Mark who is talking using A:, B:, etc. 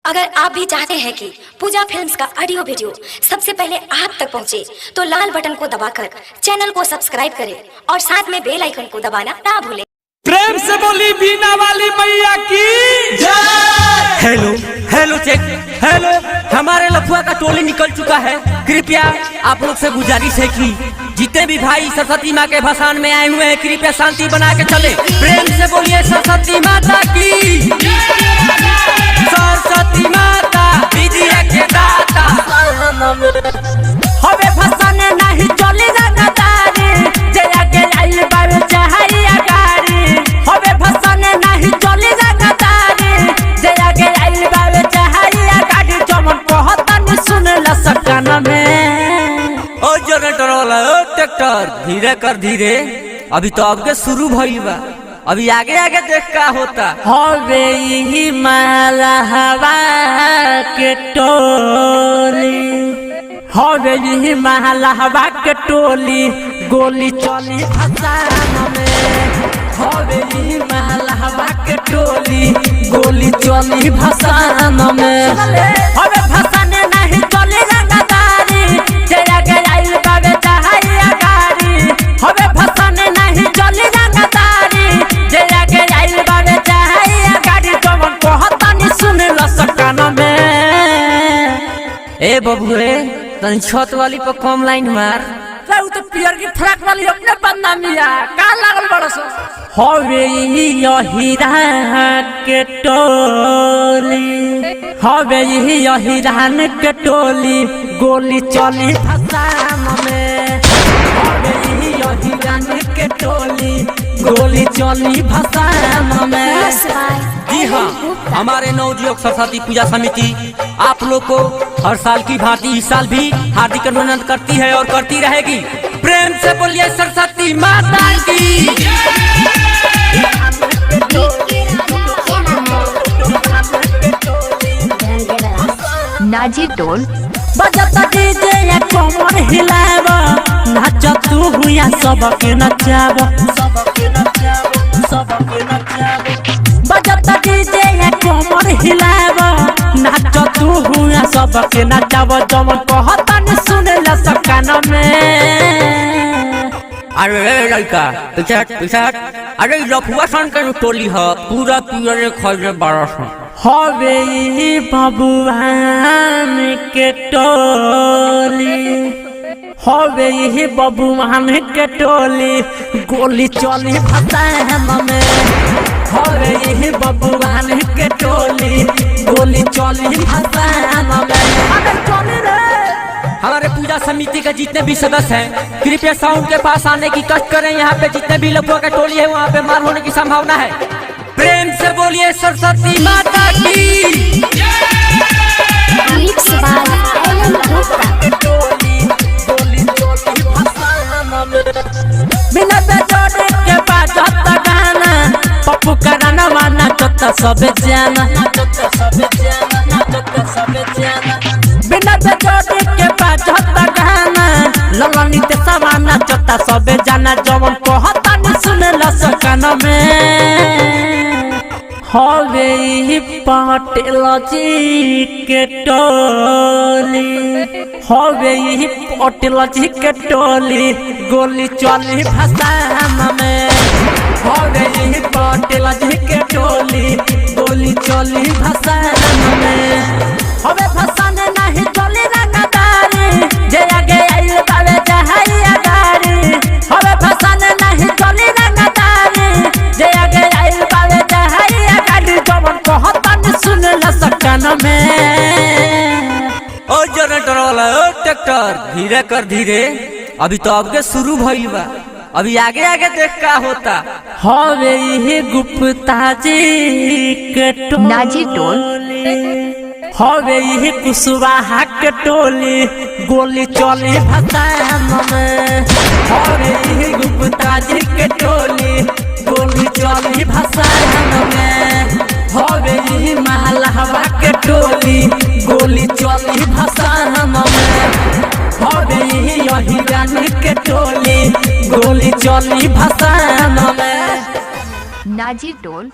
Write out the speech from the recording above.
A: अगर आप भी चाहते हैं कि पूजा फिल्म्स का ऑडियो वीडियो सबसे पहले आप तक पहुंचे, तो लाल बटन को दबाकर चैनल को सब्सक्राइब करें और साथ में बेल आइकन को दबाना ना भूलें।
B: प्रेम से बोली बीना वाली मैया की जय।
C: हेलो हेलो चेक हेलो, हमारे लफुआ का टोली निकल चुका है। कृपया आप लोग से गुजारिश है कि जितने भी भाई सरस्वती माँ के भसान में आए हुए हैं, कृपया शांति बना के चले। प्रेम से बोलिए सरस्वती माता की, सरस्वती माता विद्या के दाता। हमें भसाने नहीं चली लगातारी, जया के आइल बाबे चाहिए गाड़ी। हमें भसाने नहीं चली लगातारी, जया के आइल बाबे चाहिए गाड़ी। जमन कहता नहीं सुन ला सकान में। ओ जनरेटर वाला ओ ट्रैक्टर धीरे कर धीरे, अभी तो आगे शुरू भइल बा, अभी आगे आगे देख का होता। हवे ही माला हवा के टोली, हवे ही माला हवा के टोली, गोली चली भसान में। हवे ही माला हवा के टोली, गोली चली भसान में। हवे भसाने नहीं चली रंगदारी, जया के आइल बाबे चाहिए गाड़ी। हवे भसाने नहीं चली रंगदारी, जया के आइल बाबे चाहिए गाड़ी। जवन कहता नहीं सुन ला सकान में। ए बबुए तनी छत वाली पर कम लाइन मार। तो पियर की फ्रॉक वाली अपने बंदा मिया का लागल बड़स। हवे यही के टोली, हवे यही के टोली, गोली चली भसान में। हवे यही के टोली, गोली चली भसान में। जी हाँ, हमारे नवयुवक सरस्वती पूजा समिति आप लोग को हर साल की भांति इस साल भी हार्दिक अभिनंदन करती है और करती रहेगी। प्रेम से बोलिए सरस्वती माता की।
D: नाजी टोल
E: बजता डीजे या कमर हिलाव, नाच तू हुआ सबके नचाव, सबके नचाव, सबके नचाव। बजता डीजे या कमर हिलाव, नाच तू हुआ सबके नचाव। जमन कहता नहीं सुन ला सकान में।
C: अरे लड़का पिछाट पिछाट, अरे लफुआ सन के टोली है, पूरा पियर खरीदे 1200।
E: हवे बबुआन के टोली, हवे बबुआन के टोली, गोली चली भसान में। हवे बबुआन के टोली, गोली चली भसान में।
C: हमारे पूजा समिति के जितने भी सदस्य हैं, कृपया साउंड के पास आने की कष्ट करें। यहाँ पे जितने भी लफुआ का टोली है, वहाँ पे मार होने की संभावना है। प्रेम से बोलिए सरस्वती माता की।
E: बिना बेजोड़े के बाजता गाना, पप्पू कराना वाना चोता सबे जाना, चोता सबे जाना, चोता सबे जाना। बिना बेजोड़े के बाजता गाना, ललनी ते सवाना चोता सबे जाना। जवन कहता नहीं सुन ला सकान में। हवे पटेल जी के टोली, हवे पटेल जी के टोली, गोली चली भसान में। हवे पटेल जी के टोली, गोली चली भसान में। हवे भसाने नहीं चली रंगदारी, जया के आइल बाबे चाहिए गाड़ी। हवे भसाने नहीं चली रंगदारी, जया के आइल बाबे चाहिए गाड़ी। जवन कहता नहीं सुन ला सकान में।
C: ओ जनरेटर वाला ओ ट्रैक्टर धीरे कर धीरे, अभी तो आगे शुरू भइल बा, अभी आगे आगे देख का होता।
E: हवे गुप्ता जी के
D: नाजी टोल,
E: हवे कुशवाहा के टोली, गोली चली भसान में। हवे गुप्ता जी के टोली, गोली चली भसान में। हवे महलहवा के टोली, गोली चली भसान में। हवे यही रानी के टोली, गोली चली भसान में।
D: नाजी टोल।